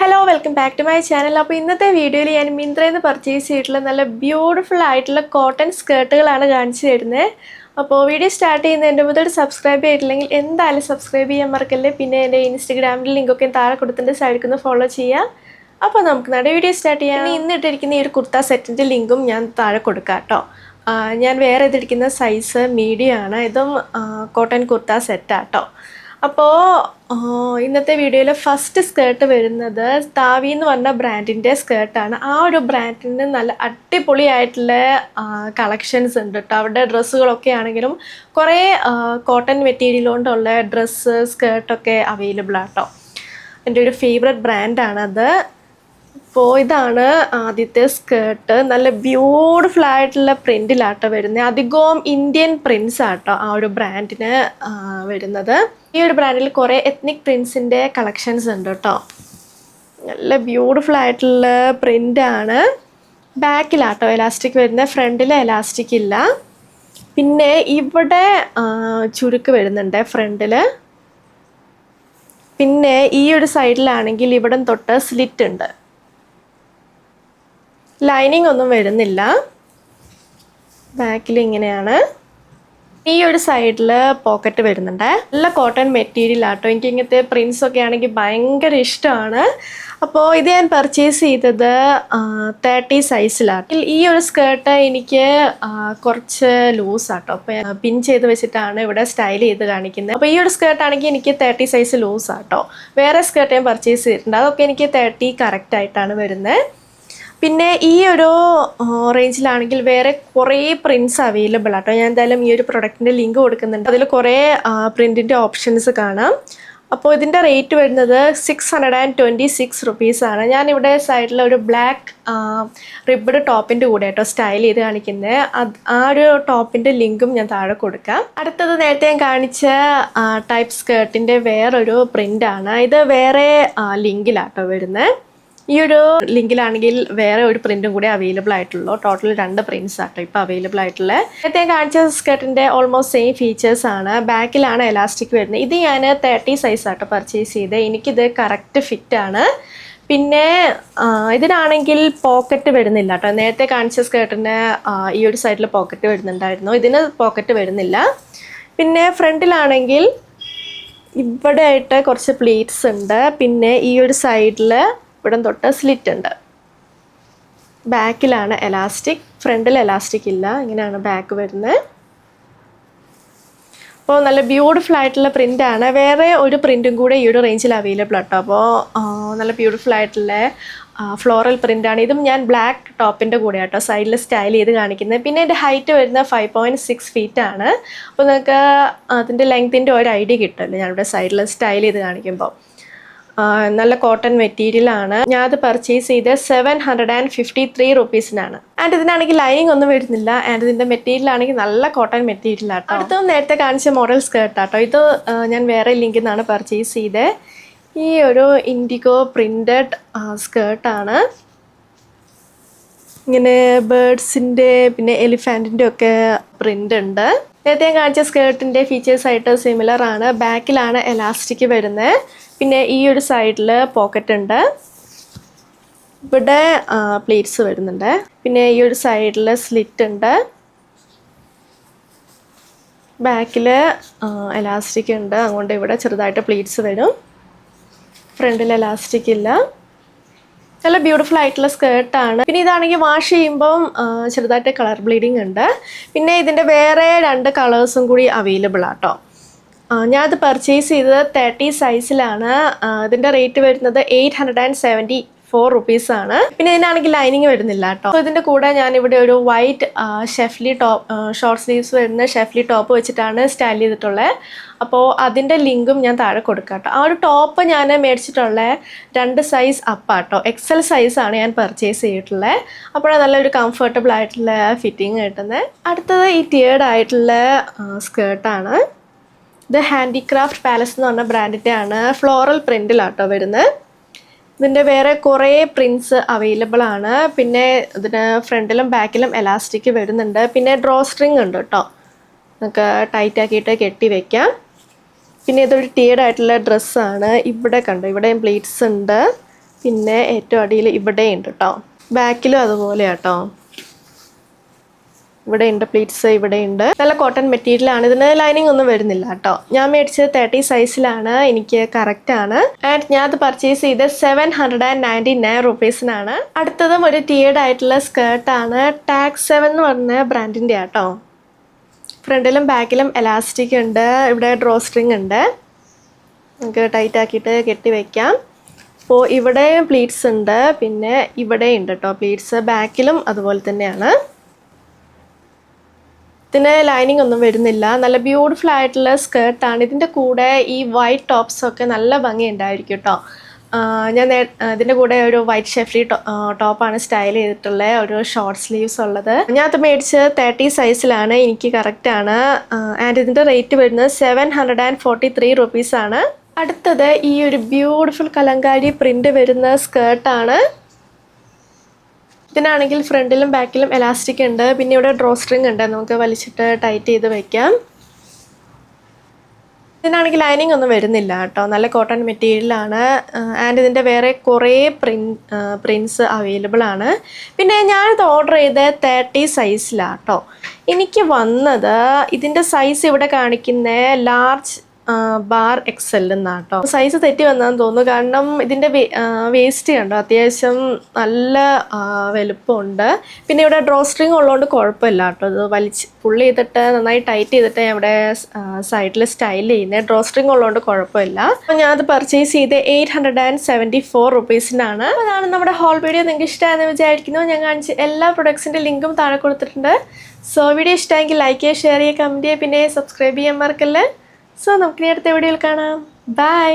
Hello welcome back to my channel. അപ്പോൾ ഇന്നത്തെ വീഡിയോയിൽ ഞാൻ മിന്ത്രയിൽ നിന്ന് പർച്ചേസ് ചെയ്തിട്ടുള്ള നല്ല ബ്യൂട്ടിഫുൾ ആയിട്ടുള്ള കോട്ടൺ സ്കേർട്ടുകളാണ് കാണിച്ചു തരുന്നത്. അപ്പോൾ വീഡിയോ സ്റ്റാർട്ട് ചെയ്യുന്നതിൻ്റെ മുതൽ സബ്സ്ക്രൈബ് ചെയ്തിട്ടില്ലെങ്കിൽ എന്തായാലും സബ്സ്ക്രൈബ് ചെയ്യാൻ മറക്കല്ലേ. പിന്നെ എൻ്റെ ഇൻസ്റ്റഗ്രാമിൽ ലിങ്കൊക്കെ താഴെ കൊടുത്തിട്ട് സൈഡിൽ നിന്ന് ഫോളോ ചെയ്യുക. അപ്പോൾ നമുക്ക് നമ്മുടെ വീഡിയോ സ്റ്റാർട്ട് ചെയ്യാം. ഇന്ന് ഇട്ടിരിക്കുന്ന ഈ ഒരു കുർത്ത സെറ്റിൻ്റെ ലിങ്കും ഞാൻ താഴെ കൊടുക്കാം കേട്ടോ. ഞാൻ വേറെ ഇതിരിക്കുന്ന സൈസ് മീഡിയം ആണ്. ഇതും കോട്ടൺ കുർത്ത സെറ്റാട്ടോ. അപ്പോൾ ഇന്നത്തെ വീഡിയോയിൽ ഫസ്റ്റ് സ്കേർട്ട് വരുന്നത് താവി എന്ന് പറഞ്ഞ ബ്രാൻഡിൻ്റെ സ്കേർട്ടാണ്. ആ ഒരു ബ്രാൻഡിന് നല്ല അടിപൊളിയായിട്ടുള്ള കളക്ഷൻസ് ഉണ്ട് കേട്ടോ. അവരുടെ ഡ്രസ്സുകളൊക്കെ ആണെങ്കിലും കുറേ കോട്ടൺ മെറ്റീരിയൽ കൊണ്ടുള്ള ഡ്രസ്സ് സ്കേർട്ടൊക്കെ അവൈലബിൾ ആട്ടോ. എൻ്റെ ഒരു ഫേവററ്റ് ബ്രാൻഡാണത്. അപ്പോൾ ഇതാണ് ആദ്യത്തെ സ്കേർട്ട്. നല്ല ബ്യൂട്ടിഫുൾ ആയിട്ടുള്ള പ്രിൻറ്റിലാട്ടോ വരുന്നത്. അധികവും ഇന്ത്യൻ പ്രിൻസ് ആട്ടോ ആ ഒരു ബ്രാൻഡിന് വരുന്നത്. ഈ ഒരു ബ്രാൻഡിൽ കുറേ എത്നിക് പ്രിൻസിൻ്റെ കളക്ഷൻസ് ഉണ്ട് കേട്ടോ. നല്ല ബ്യൂട്ടിഫുൾ ആയിട്ടുള്ള പ്രിൻ്റാണ്. ബാക്കിലാട്ടോ എലാസ്റ്റിക് വരുന്നത്, ഫ്രണ്ടിൽ എലാസ്റ്റിക് ഇല്ല. പിന്നെ ഇവിടെ ചുരുക്ക് വരുന്നുണ്ട് ഫ്രണ്ടിൽ. പിന്നെ ഈ ഒരു സൈഡിലാണെങ്കിൽ ഇവിടെ തൊട്ട് സ്ലിറ്റ് ഉണ്ട്. ലൈനിങ് ഒന്നും വരുന്നില്ല. ബാക്കിൽ ഇങ്ങനെയാണ്. ഈ ഒരു സൈഡിൽ പോക്കറ്റ് വരുന്നുണ്ട്. നല്ല കോട്ടൺ മെറ്റീരിയൽ ആട്ടോ. എനിക്ക് ഇങ്ങനത്തെ പ്രിൻസൊക്കെ ആണെങ്കിൽ ഭയങ്കര ഇഷ്ടമാണ്. അപ്പോൾ ഇത് ഞാൻ പർച്ചേസ് ചെയ്തത് 30 സൈസിലാണ്. ഈ ഒരു സ്കേർട്ട് എനിക്ക് കുറച്ച് ലൂസാട്ടോ. അപ്പോൾ പിൻ ചെയ്ത് വെച്ചിട്ടാണ് ഇവിടെ സ്റ്റൈൽ ചെയ്ത് കാണിക്കുന്നത്. അപ്പോൾ ഈ ഒരു സ്കേർട്ട് ആണെങ്കിൽ എനിക്ക് 30 സൈസ് ലൂസാട്ടോ. വേറെ സ്കേർട്ട് ഞാൻ പർച്ചേസ് ചെയ്തിട്ടുണ്ട്. അതൊക്കെ എനിക്ക് 30 കറക്റ്റായിട്ടാണ് വരുന്നത്. പിന്നെ ഈ ഒരു റേഞ്ചിലാണെങ്കിൽ വേറെ കുറേ പ്രിൻറ്റ്സ് അവൈലബിൾ ആട്ടോ. ഞാൻ എന്തായാലും ഈ ഒരു പ്രൊഡക്റ്റിൻ്റെ ലിങ്ക് കൊടുക്കുന്നുണ്ട്. അതിൽ കുറേ പ്രിൻറ്റിൻ്റെ ഓപ്ഷൻസ് കാണാം. അപ്പോൾ ഇതിൻ്റെ റേറ്റ് വരുന്നത് 626 റുപ്പീസാണ്. ഞാനിവിടെ സൈഡിൽ ഒരു ബ്ലാക്ക് റിബ്ഡ് ടോപ്പിൻ്റെ കൂടെ കേട്ടോ സ്റ്റൈൽ ചെയ്ത് കാണിക്കുന്നത്. ആ ഒരു ടോപ്പിൻ്റെ ലിങ്കും ഞാൻ താഴെ കൊടുക്കാം. അടുത്തത് നേരത്തെ ഞാൻ കാണിച്ച ടൈപ്പ് സ്കേർട്ടിൻ്റെ വേറൊരു പ്രിൻ്റാണ്. ഇത് വേറെ ലിങ്കിലാട്ടോ വരുന്നത്. ഈ ഒരു ലിങ്കിലാണെങ്കിൽ വേറെ ഒരു പ്രിൻറ്റും കൂടി അവൈലബിൾ ആയിട്ടുള്ളൂ. ടോട്ടൽ 2 പ്രിൻറ്റ്സ് ആട്ടോ ഇപ്പോൾ അവൈലബിൾ ആയിട്ടുള്ളത്. നേരത്തെ കാണിച്ച സ്കേർട്ടിൻ്റെ ഓൾമോസ്റ്റ് സെയിം ഫീച്ചേഴ്സ് ആണ്. ബാക്കിലാണ് എലാസ്റ്റിക് വരുന്നത്. ഇത് ഞാൻ 30 സൈസ് ആട്ടോ പർച്ചേസ് ചെയ്തത്. എനിക്കിത് കറക്റ്റ് ഫിറ്റാണ്. പിന്നെ ഇതിനാണെങ്കിൽ പോക്കറ്റ് വരുന്നില്ല കേട്ടോ. നേരത്തെ കാണിച്ച സ്കേർട്ടിന് ഈ ഒരു സൈഡിൽ പോക്കറ്റ് വരുന്നുണ്ടായിരുന്നു. ഇതിന് പോക്കറ്റ് വരുന്നില്ല. പിന്നെ ഫ്രണ്ടിലാണെങ്കിൽ ഇവിടെ ആയിട്ട് കുറച്ച് പ്ലീറ്റ്സ് ഉണ്ട്. പിന്നെ ഈ ഒരു സൈഡിൽ ഇവിടെ തൊട്ട് സ്ലിറ്റ് ഉണ്ട്. ബാക്കിലാണ് എലാസ്റ്റിക്, ഫ്രണ്ടിൽ എലാസ്റ്റിക് ഇല്ല. ഇങ്ങനെയാണ് ബാക്ക് വരുന്നത്. അപ്പോൾ നല്ല ബ്യൂട്ടിഫുൾ ആയിട്ടുള്ള പ്രിൻ്റാണ്. വേറെ ഒരു പ്രിൻറ്റും കൂടെ ഈ ഒരു റേഞ്ചിൽ അവൈലബിൾ ആട്ടോ. അപ്പോൾ നല്ല ബ്യൂട്ടിഫുൾ ആയിട്ടുള്ള ഫ്ലോറൽ പ്രിൻ്റാണ്. ഇതും ഞാൻ ബ്ലാക്ക് ടോപ്പിൻ്റെ കൂടെ ആട്ടോ സൈഡിൽ സ്റ്റൈൽ ചെയ്ത് കാണിക്കുന്നത്. പിന്നെ എൻ്റെ ഹൈറ്റ് വരുന്നത് 5.6 ഫീറ്റ് ആണ്. അപ്പോൾ നിങ്ങൾക്ക് അതിൻ്റെ ലെങ്ത്തിൻ്റെ ഒരു ഐഡിയ കിട്ടുമല്ലോ ഞാനിവിടെ സൈഡിൽ സ്റ്റൈൽ ചെയ്ത് കാണിക്കുമ്പോൾ. നല്ല കോട്ടൺ മെറ്റീരിയലാണ്. ഞാൻ അത് പർച്ചേസ് ചെയ്ത് 753 റുപ്പീസിനാണ്. ആൻഡ് ഇതിനാണെങ്കിൽ ലൈനിങ് ഒന്നും വരുന്നില്ല. ആൻഡ് ഇതിൻ്റെ മെറ്റീരിയൽ ആണെങ്കിൽ നല്ല കോട്ടൺ മെറ്റീരിയൽ ആട്ടോ. അടുത്തും നേരത്തെ കാണിച്ച മോഡൽ സ്കേർട്ട് ആട്ടോ. ഇത് ഞാൻ വേറെ ലിങ്കിൽ നിന്നാണ് പർച്ചേസ് ചെയ്തത്. ഈ ഒരു ഇൻഡിഗോ പ്രിൻറ്റഡ് സ്കേർട്ടാണ്. ഇങ്ങനെ ബേർഡ്സിൻ്റെ പിന്നെ എലിഫാൻറ്റിൻ്റെ ഒക്കെ പ്രിൻ്റ് ഉണ്ട്. നേരത്തെ ഞാൻ കാണിച്ച സ്കേർട്ടിൻ്റെ ഫീച്ചേഴ്സായിട്ട് സിമിലർ ആണ്. ബാക്കിലാണ് എലാസ്റ്റിക് വരുന്നത്. പിന്നെ ഈ ഒരു സൈഡിൽ പോക്കറ്റ് ഉണ്ട്. ഇവിടെ പ്ലേറ്റ്സ് വരുന്നുണ്ട്. പിന്നെ ഈ ഒരു സൈഡിൽ സ്ലിറ്റ് ഉണ്ട്. ബാക്കിൽ എലാസ്റ്റിക് ഉണ്ട്. അതുകൊണ്ട് ഇവിടെ ചെറുതായിട്ട് പ്ലേറ്റ്സ് വരും. ഫ്രണ്ടിൽ എലാസ്റ്റിക് ഇല്ല. നല്ല ബ്യൂട്ടിഫുൾ ആയിട്ടുള്ള സ്കേർട്ടാണ്. പിന്നെ ഇതാണെങ്കിൽ വാഷ് ചെയ്യുമ്പം ചെറുതായിട്ട് കളർ ബ്ലീഡിങ് ഉണ്ട്. പിന്നെ ഇതിൻ്റെ വേറെ 2 കളേഴ്സും കൂടി അവൈലബിൾ ആട്ടോ. ഞാനത് പർച്ചേസ് ചെയ്തത് 30 സൈസിലാണ്. ഇതിൻ്റെ റേറ്റ് വരുന്നത് 874 റുപ്പീസാണ്. പിന്നെ ഇതിനാണെങ്കിൽ ലൈനിങ് വരുന്നില്ല കേട്ടോ. അപ്പോൾ ഇതിൻ്റെ കൂടെ ഞാനിവിടെ ഒരു വൈറ്റ് ഷെഫ്ലി ടോപ്പ് ഷോർട്ട് സ്ലീവ്സ് വരുന്ന ഷെഫ്ലി ടോപ്പ് വെച്ചിട്ടാണ് സ്റ്റൈൽ ചെയ്തിട്ടുള്ളത്. അപ്പോൾ അതിൻ്റെ ലിങ്കും ഞാൻ താഴെ കൊടുക്കാം കേട്ടോ. ആ ഒരു ടോപ്പ് ഞാൻ മേടിച്ചിട്ടുള്ള 2 സൈസ് അപ്പാട്ടോ. XL സൈസാണ് ഞാൻ പർച്ചേസ് ചെയ്തിട്ടുള്ളത്. അപ്പോഴാണ് നല്ലൊരു കംഫർട്ടബിൾ ആയിട്ടുള്ള ഫിറ്റിങ് കിട്ടുന്നത്. അടുത്തത് ഈ ടിയേർഡ് ആയിട്ടുള്ള സ്കേർട്ടാണ്. ഇത് ഹാൻഡിക്രാഫ്റ്റ് പാലസ് എന്ന് പറഞ്ഞ ബ്രാൻഡിൻ്റെ ആണ്. ഫ്ലോറൽ പ്രിൻറ്റിലാട്ടോ വരുന്നത്. ഇതിൻ്റെ വേറെ കുറേ പ്രിൻറ്റ്സ് അവൈലബിൾ ആണ്. പിന്നെ ഇതിന് ഫ്രണ്ടിലും ബാക്കിലും എലാസ്റ്റിക് വരുന്നുണ്ട്. പിന്നെ ഡ്രോ സ്ട്രിങ് ഉണ്ട് കേട്ടോ. നമുക്ക് ടൈറ്റ് ആക്കിയിട്ട് കെട്ടി വയ്ക്കാം. പിന്നെ ഇതൊരു ടീയർഡ് ആയിട്ടുള്ള ഡ്രസ്സാണ്. ഇവിടെ കണ്ടോ, ഇവിടെയും പ്ലീറ്റ്സ് ഉണ്ട്. പിന്നെ ഏറ്റവും അടിയിൽ ഇവിടെ ഉണ്ട് കേട്ടോ. ബാക്കിലും അതുപോലെ കേട്ടോ. ഇവിടെ ഉണ്ട് പ്ലീറ്റ്സ്, ഇവിടെ ഉണ്ട്. നല്ല കോട്ടൺ മെറ്റീരിയൽ ആണ്. ഇതിന് ലൈനിങ് ഒന്നും വരുന്നില്ല കേട്ടോ. ഞാൻ മേടിച്ചത് 30 സൈസിലാണ്. എനിക്ക് കറക്റ്റ് ആണ്. ആൻഡ് ഞാൻ അത് പർച്ചേസ് ചെയ്ത് 799 റുപ്പീസിനാണ്. അടുത്തതും ഒരു ടീയർഡ് ആയിട്ടുള്ള സ്കേർട്ടാണ്. ടാഗ് 7 എന്ന് പറഞ്ഞ ബ്രാൻഡിൻ്റെ ആട്ടോ. ഫ്രണ്ടിലും ബാക്കിലും എലാസ്റ്റിക് ഉണ്ട്. ഇവിടെ ഡ്രോ സ്ട്രിങ് ഉണ്ട്. നമുക്ക് ടൈറ്റ് ആക്കിയിട്ട് കെട്ടി വയ്ക്കാം. അപ്പോൾ ഇവിടെ പ്ലീറ്റ്സ് ഉണ്ട്. പിന്നെ ഇവിടെ ഉണ്ട് കേട്ടോ പ്ലീറ്റ്സ്. ബാക്കിലും അതുപോലെ തന്നെയാണ്. ഇതിന് ലൈനിങ് ഒന്നും വരുന്നില്ല. നല്ല ബ്യൂട്ടിഫുൾ ആയിട്ടുള്ള സ്കേർട്ടാണ്. ഇതിൻ്റെ കൂടെ ഈ വൈറ്റ് ടോപ്സൊക്കെ നല്ല ഭംഗി ഉണ്ടായിരിക്കും കേട്ടോ. ഞാൻ ഇതിൻ്റെ കൂടെ ഒരു വൈറ്റ് ഷെഫ്ലി ടോപ്പാണ് സ്റ്റൈൽ ചെയ്തിട്ടുള്ളത്. ഒരു ഷോർട്ട് സ്ലീവ്സ് ഉള്ളത്. ഞാൻ അത് മേടിച്ചത് 30 സൈസിലാണ്. എനിക്ക് കറക്റ്റാണ്. ആൻഡ് ഇതിൻ്റെ റേറ്റ് വരുന്നത് 743 റുപ്പീസാണ്. അടുത്തത് ഈ ഒരു ബ്യൂട്ടിഫുൾ കലങ്കാരി പ്രിൻ്റ് വരുന്ന സ്കേർട്ടാണ്. ഇതിനാണെങ്കിൽ ഫ്രണ്ടിലും ബാക്കിലും എലാസ്റ്റിക് ഉണ്ട്. പിന്നെ ഇവിടെ ഡ്രോ സ്ട്രിങ് ഉണ്ട്. നമുക്ക് വലിച്ചിട്ട് ടൈറ്റ് ചെയ്ത് വയ്ക്കാം. ഇതിനാണെങ്കിൽ ലൈനിങ് ഒന്നും വരുന്നില്ല കേട്ടോ. നല്ല കോട്ടൺ മെറ്റീരിയലാണ്. ആൻഡ് ഇതിൻ്റെ വേറെ കുറേ പ്രിൻസ് അവൈലബിൾ ആണ്. പിന്നെ ഞാനിത് ഓർഡർ ചെയ്ത് 30 സൈസിലാണ് കേട്ടോ. എനിക്ക് വന്നത് ഇതിൻ്റെ സൈസ് ഇവിടെ കാണിക്കുന്ന ലാർജ് ബാർ XL എന്നാണ് കേട്ടോ. സൈസ് തെറ്റി വന്നതെന്ന് തോന്നുന്നു. കാരണം ഇതിൻ്റെ വേസ്റ്റ് കണ്ടോ, അത്യാവശ്യം നല്ല വലുപ്പമുണ്ട്. പിന്നെ ഇവിടെ ഡ്രോ സ്ട്രിങ് ഉള്ളതുകൊണ്ട് കുഴപ്പമില്ല കേട്ടോ. ഇത് വലിച്ച് പുള്ളി ചെയ്തിട്ട് നന്നായി ടൈറ്റ് ചെയ്തിട്ട് ഇവിടെ സൈഡിൽ സ്റ്റൈൽ ചെയ്യുന്നത്. ഡ്രോ സ്ട്രിങ് ഉള്ളതുകൊണ്ട് കുഴപ്പമില്ല. അപ്പോൾ ഞാനത് പർച്ചേസ് ചെയ്ത് 874 റുപ്പീസിനാണ്. അപ്പോൾ അതാണ് നമ്മുടെ ഹോൾ വീഡിയോ. നിങ്ങൾക്ക് ഇഷ്ടമാണെന്ന് വിചാരിക്കുന്നു. ഞാൻ കാണിച്ച എല്ലാ പ്രൊഡക്ട്സിൻ്റെ ലിങ്കും താഴെ കൊടുത്തിട്ടുണ്ട്. സോ വീഡിയോ ഇഷ്ടമെങ്കിൽ ലൈക്ക് ചെയ്യുക, ഷെയർ ചെയ്യുക, കമൻറ്റ് ചെയ്യുക, പിന്നെ സബ്സ്ക്രൈബ് ചെയ്യാൻ മറക്കല്ലേ. സോ നമുക്കിനി അടുത്ത വീഡിയോയിൽ കാണാം. ബൈ.